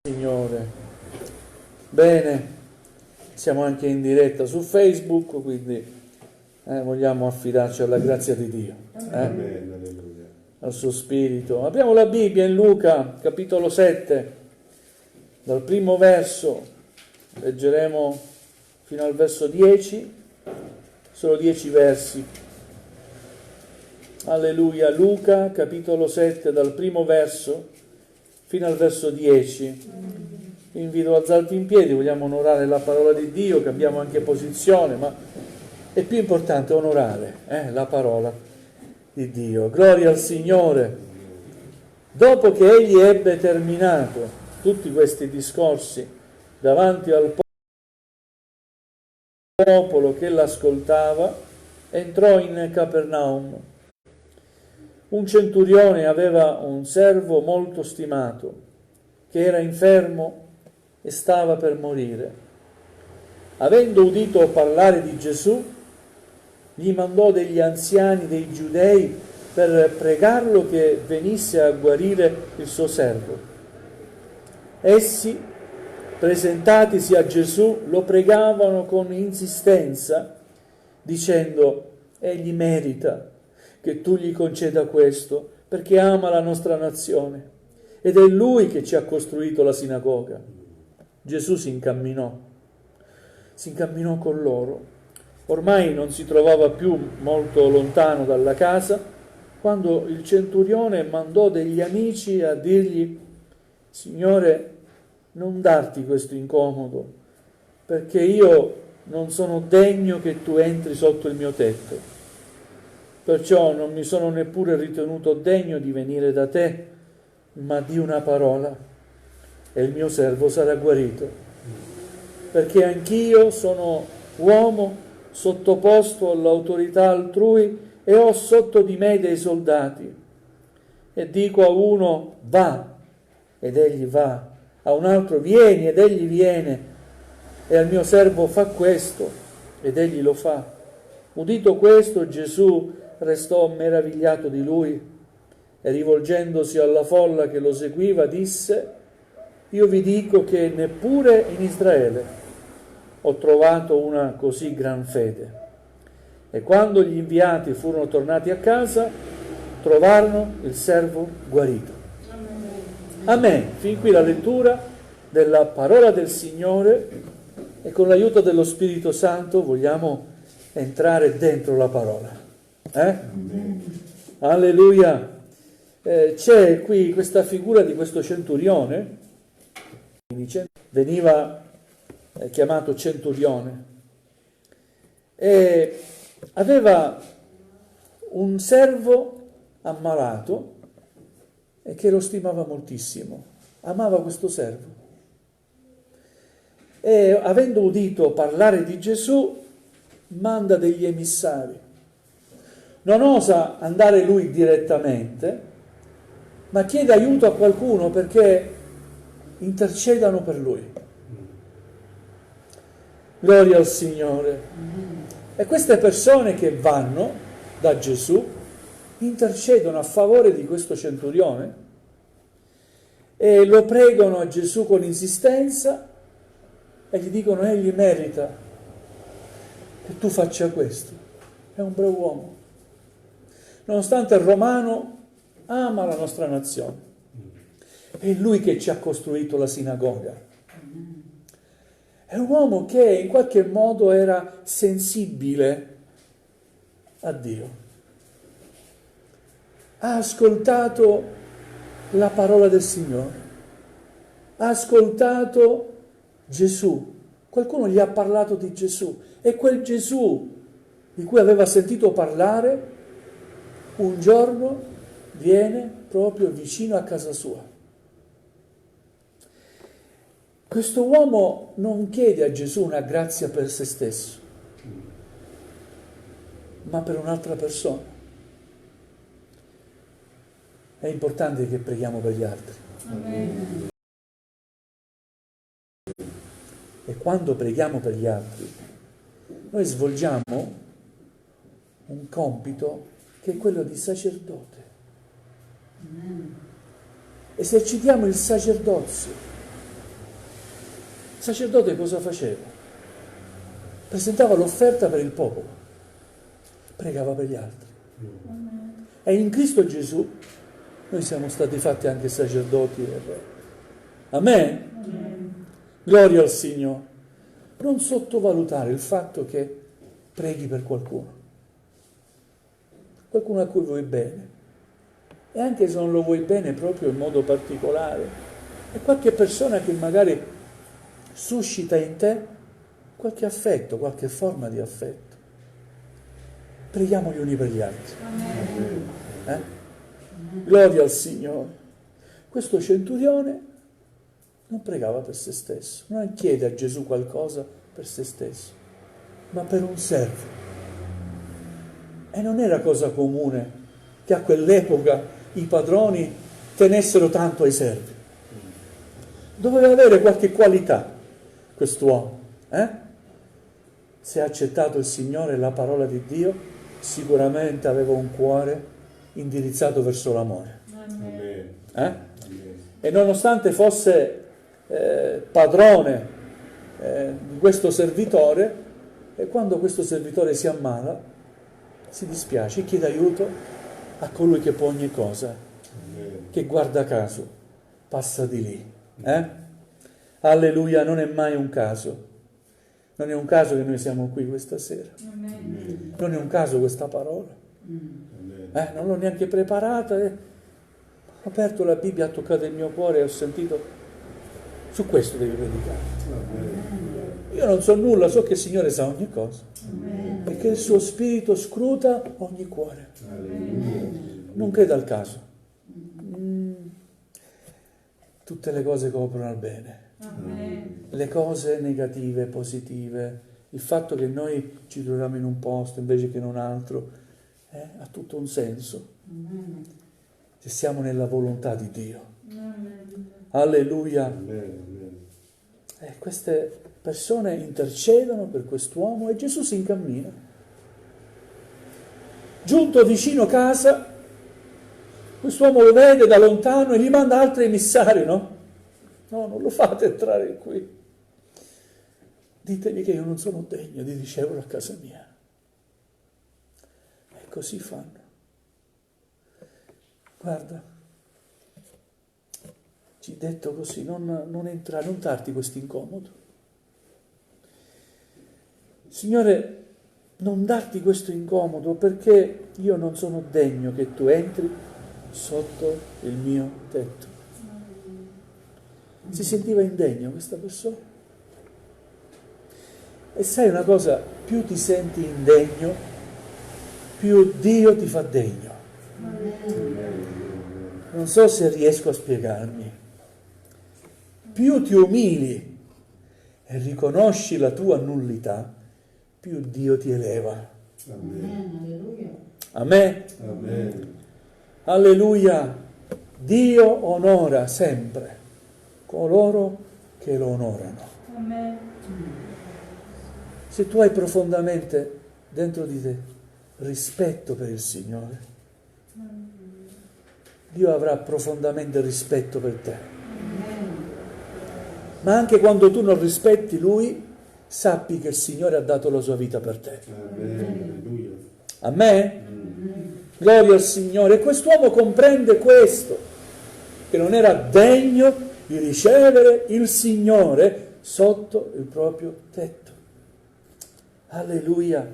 Signore. Bene, siamo anche in diretta su Facebook, quindi vogliamo affidarci alla grazia di Dio, al suo Spirito. Abbiamo la Bibbia in Luca, capitolo 7, dal primo verso, leggeremo fino al verso 10, solo 10 versi. Alleluia. Luca, capitolo 7, dal primo verso fino al verso 10. Vi invito ad alzarti in piedi, vogliamo onorare la parola di Dio, cambiamo anche posizione, ma è più importante onorare la parola di Dio. Gloria al Signore. Dopo che egli ebbe terminato tutti questi discorsi davanti al popolo che l'ascoltava, entrò in Capernaum. Un centurione aveva un servo molto stimato, che era infermo e stava per morire. Avendo udito parlare di Gesù, gli mandò degli anziani dei Giudei per pregarlo che venisse a guarire il suo servo. Essi, presentatisi a Gesù, lo pregavano con insistenza, dicendo: egli merita che tu gli conceda questo, perché ama la nostra nazione, ed è lui che ci ha costruito la sinagoga. Gesù si incamminò con loro. Ormai non si trovava più molto lontano dalla casa, quando il centurione mandò degli amici a dirgli: Signore, non darti questo incomodo, perché io non sono degno che tu entri sotto il mio tetto. Perciò non mi sono neppure ritenuto degno di venire da te, ma di una parola, e il mio servo sarà guarito. Perché anch'io sono uomo sottoposto all'autorità altrui e ho sotto di me dei soldati. E dico a uno: va, ed egli va, a un altro: vieni, ed egli viene, e al mio servo: fa questo, ed egli lo fa. Udito questo, Gesù restò meravigliato di lui e, rivolgendosi alla folla che lo seguiva, disse: io vi dico che neppure in Israele ho trovato una così gran fede. E quando gli inviati furono tornati a casa, trovarono il servo guarito. Amen. Fin qui la lettura della parola del Signore, e con l'aiuto dello Spirito Santo vogliamo entrare dentro la parola. Alleluia. C'è qui questa figura di questo centurione, veniva chiamato centurione, e aveva un servo ammalato e che lo stimava moltissimo, amava questo servo, e avendo udito parlare di Gesù manda degli emissari. Non osa andare lui direttamente, ma chiede aiuto a qualcuno perché intercedano per lui. Gloria al Signore. E queste persone che vanno da Gesù intercedono a favore di questo centurione e lo pregano a Gesù con insistenza e gli dicono: egli merita che tu faccia questo. È un bravo uomo. Nonostante il romano, ama la nostra nazione. È lui che ci ha costruito la sinagoga. È un uomo che in qualche modo era sensibile a Dio. Ha ascoltato la parola del Signore. Ha ascoltato Gesù. Qualcuno gli ha parlato di Gesù. E quel Gesù di cui aveva sentito parlare un giorno viene proprio vicino a casa sua. Questo uomo non chiede a Gesù una grazia per se stesso, ma per un'altra persona. È importante che preghiamo per gli altri. Amen. E quando preghiamo per gli altri, noi svolgiamo un compito che è quello di sacerdote. Esercitiamo il sacerdozio. sacerdote cosa faceva? Presentava l'offerta per il popolo, pregava per gli altri. E in Cristo Gesù noi siamo stati fatti anche sacerdoti e re. Amen? Gloria al Signore. Non sottovalutare il fatto che preghi per qualcuno a cui vuoi bene, e anche se non lo vuoi bene proprio in modo particolare, è qualche persona che magari suscita in te qualche affetto, qualche forma di affetto. Preghiamo gli uni per gli altri. Gloria al Signore. Questo centurione non pregava per se stesso, non chiede a Gesù qualcosa per se stesso, ma per un servo. E non era cosa comune che a quell'epoca i padroni tenessero tanto ai servi. Doveva avere qualche qualità quest'uomo. Se ha accettato il Signore e la parola di Dio, sicuramente aveva un cuore indirizzato verso l'amore. E nonostante fosse padrone di questo servitore, e quando questo servitore si ammala, si dispiace, chiede aiuto a colui che può ogni cosa, che guarda caso passa di lì. Alleluia, non è mai un caso. Non è un caso che noi siamo qui questa sera. Non è un caso questa parola. Non l'ho neanche preparata. Ho aperto la Bibbia, ha toccato il mio cuore e ho sentito, su questo devi predicare. Io non so nulla, so che il Signore sa ogni cosa. E che il suo spirito scruta ogni cuore. Non creda al caso. Tutte le cose coprono al bene. Le cose negative, positive, il fatto che noi ci troviamo in un posto invece che in un altro, ha tutto un senso. Se siamo nella volontà di Dio. Alleluia. Queste persone intercedono per quest'uomo e Gesù si incammina. Giunto vicino casa, quest'uomo lo vede da lontano e gli manda altri emissari, no? No, non lo fate entrare qui. Ditegli che io non sono degno di ricevere a casa mia. E così fanno. Guarda, ci detto così, non entrare, non darti questo incomodo. Signore, non darti questo incomodo perché io non sono degno che tu entri sotto il mio tetto. Si sentiva indegno questa persona. E sai una cosa, più ti senti indegno, più Dio ti fa degno. Non so se riesco a spiegarmi. Più ti umili e riconosci la tua nullità, più Dio ti eleva. Amen. Alleluia. Dio onora sempre coloro che lo onorano. Amen. Se tu hai profondamente dentro di te rispetto per il Signore, Dio avrà profondamente rispetto per te. Ma anche quando tu non rispetti Lui, sappi che il Signore ha dato la sua vita per te. Amen? Gloria al Signore. E quest'uomo comprende questo, che non era degno di ricevere il Signore sotto il proprio tetto. Alleluia.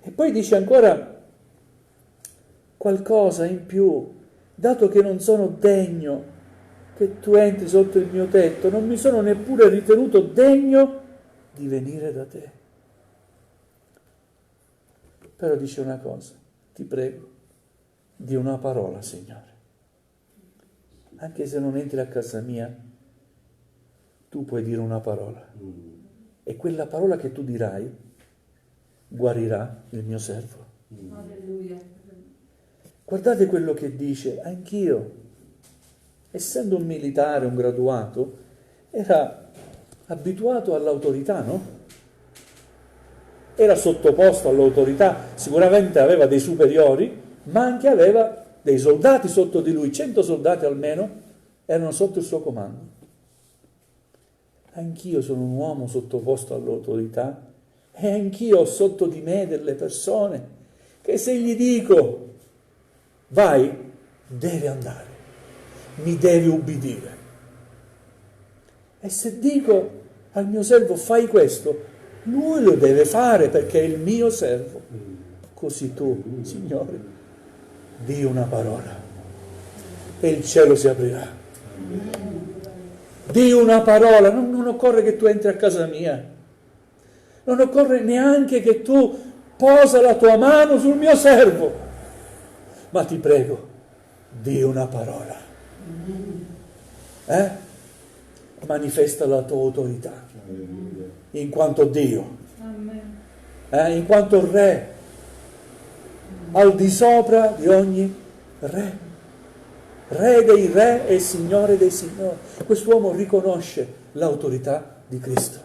E poi dice ancora qualcosa in più. Dato che non sono degno che tu entri sotto il mio tetto, non mi sono neppure ritenuto degno di venire da te. Però dice una cosa, ti prego, di una parola, Signore. Anche se non entri a casa mia, tu puoi dire una parola. E quella parola che tu dirai guarirà il mio servo. Alleluia. Guardate quello che dice, anch'io, essendo un militare, un graduato, era abituato all'autorità, no? Era sottoposto all'autorità, sicuramente aveva dei superiori, ma anche aveva dei soldati sotto di lui, 100 soldati almeno erano sotto il suo comando. Anch'io sono un uomo sottoposto all'autorità e anch'io ho sotto di me delle persone che se gli dico vai, deve andare, mi deve ubbidire. E se dico al mio servo fai questo, lui lo deve fare perché è il mio servo. Così tu, Signore, di una parola e il cielo si aprirà. Di una parola, non occorre che tu entri a casa mia, non occorre neanche che tu posa la tua mano sul mio servo, ma ti prego, di una parola. Manifesta la tua autorità in quanto Dio, in quanto Re, al di sopra di ogni Re, Re dei Re e Signore dei Signori. Quest'uomo riconosce l'autorità di Cristo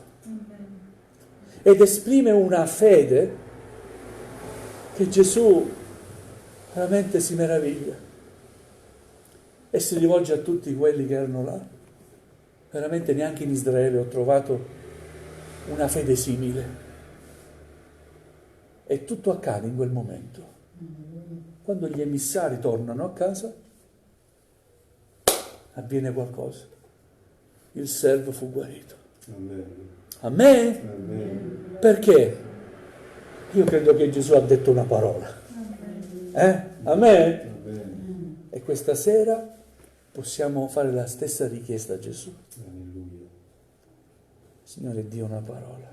ed esprime una fede che Gesù veramente si meraviglia e si rivolge a tutti quelli che erano là. Veramente neanche in Israele ho trovato una fede simile. E tutto accade in quel momento. Quando gli emissari tornano a casa, avviene qualcosa. Il servo fu guarito. A me? Perché? Io credo che Gesù ha detto una parola. A me? E questa sera possiamo fare la stessa richiesta a Gesù. Signore, di una parola.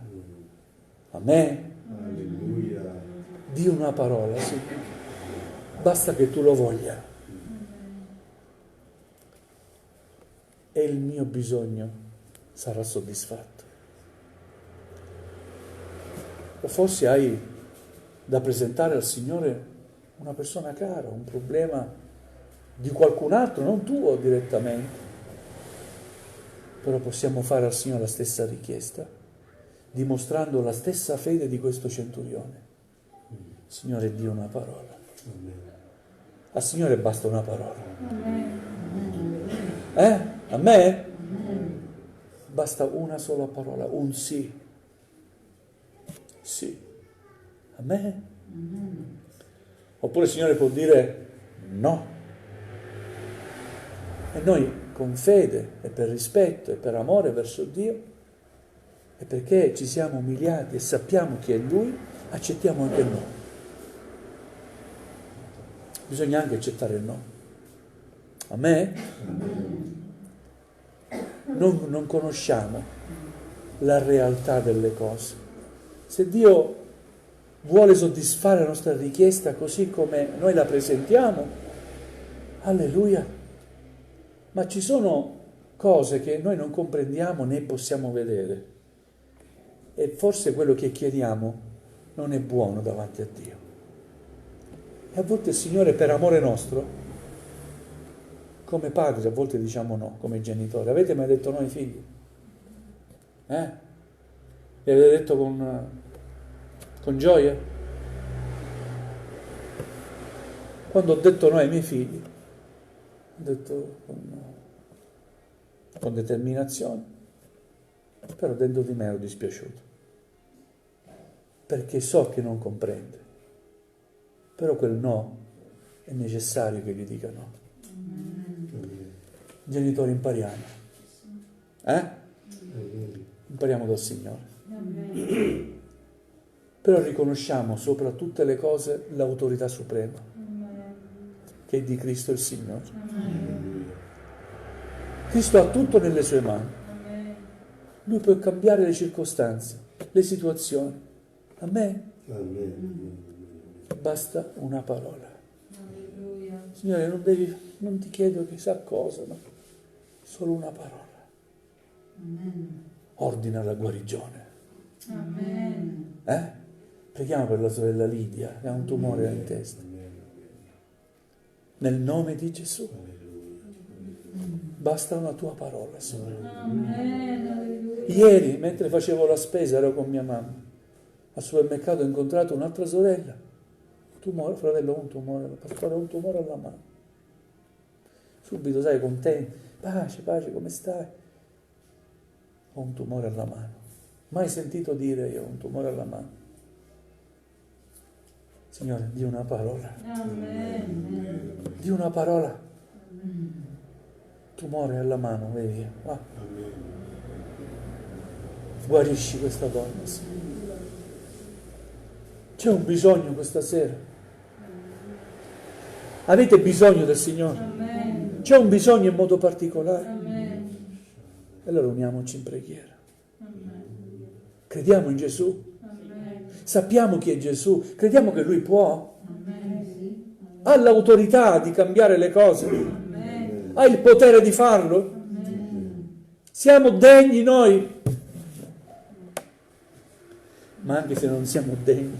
A me? Di una parola, sì. Basta che tu lo voglia. E il mio bisogno sarà soddisfatto. O forse hai da presentare al Signore una persona cara, un problema di qualcun altro, non tuo direttamente. Però possiamo fare al Signore la stessa richiesta, dimostrando la stessa fede di questo centurione. Signore, di una parola. Al Signore basta una parola. A me? Basta una sola parola, un sì. Sì. A me? Oppure il Signore può dire no. E noi con fede e per rispetto e per amore verso Dio e perché ci siamo umiliati e sappiamo chi è Lui, accettiamo anche il no. Bisogna anche accettare il no. A me? Non conosciamo la realtà delle cose. Se Dio vuole soddisfare la nostra richiesta così come noi la presentiamo, alleluia. Ma ci sono cose che noi non comprendiamo né possiamo vedere. E forse quello che chiediamo non è buono davanti a Dio. E a volte il Signore, per amore nostro, come padri, a volte diciamo no, come genitori. Avete mai detto no ai figli? Li avete detto con gioia? Quando ho detto no ai miei figli, ho detto con determinazione, però dentro di me ero dispiaciuto, perché so che non comprende, però quel no è necessario che gli dica no. Genitori, impariamo, impariamo dal Signore, però riconosciamo sopra tutte le cose l'autorità suprema che è di Cristo il Signore. Cristo ha tutto nelle sue mani. Lui può cambiare le circostanze, le situazioni. A me basta una parola. Signore, non ti chiedo chissà cosa, no? Solo una parola. Ordina la guarigione. Preghiamo per la sorella Lidia che ha un tumore in testa. Nel nome di Gesù. Basta una tua parola, Signore. Ieri, mentre facevo la spesa, ero con mia mamma. Al supermercato ho incontrato un'altra sorella. Fratello, un tumore. Pastore, un tumore alla mano. Subito, sai, contento. Pace, come stai? ho un tumore alla mano. Mai sentito dire io ho un tumore alla mano? Signore, di una parola. Amen. Di una parola. Tumore alla mano, vedi? Va. Guarisci questa donna, Signore. C'è un bisogno questa sera. Avete bisogno del Signore? Amen. C'è un bisogno in modo particolare? Amen. E allora uniamoci in preghiera. Amen. Crediamo in Gesù. Amen. Sappiamo chi è Gesù. Crediamo che Lui può. Amen. Ha l'autorità di cambiare le cose. Amen. Ha il potere di farlo. Siamo degni noi. Ma anche se non siamo degni,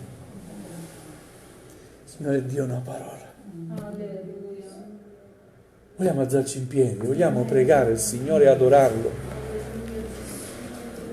Signore, Dio una parola. Alleluia. Vogliamo alzarci in piedi, vogliamo pregare il Signore e adorarlo.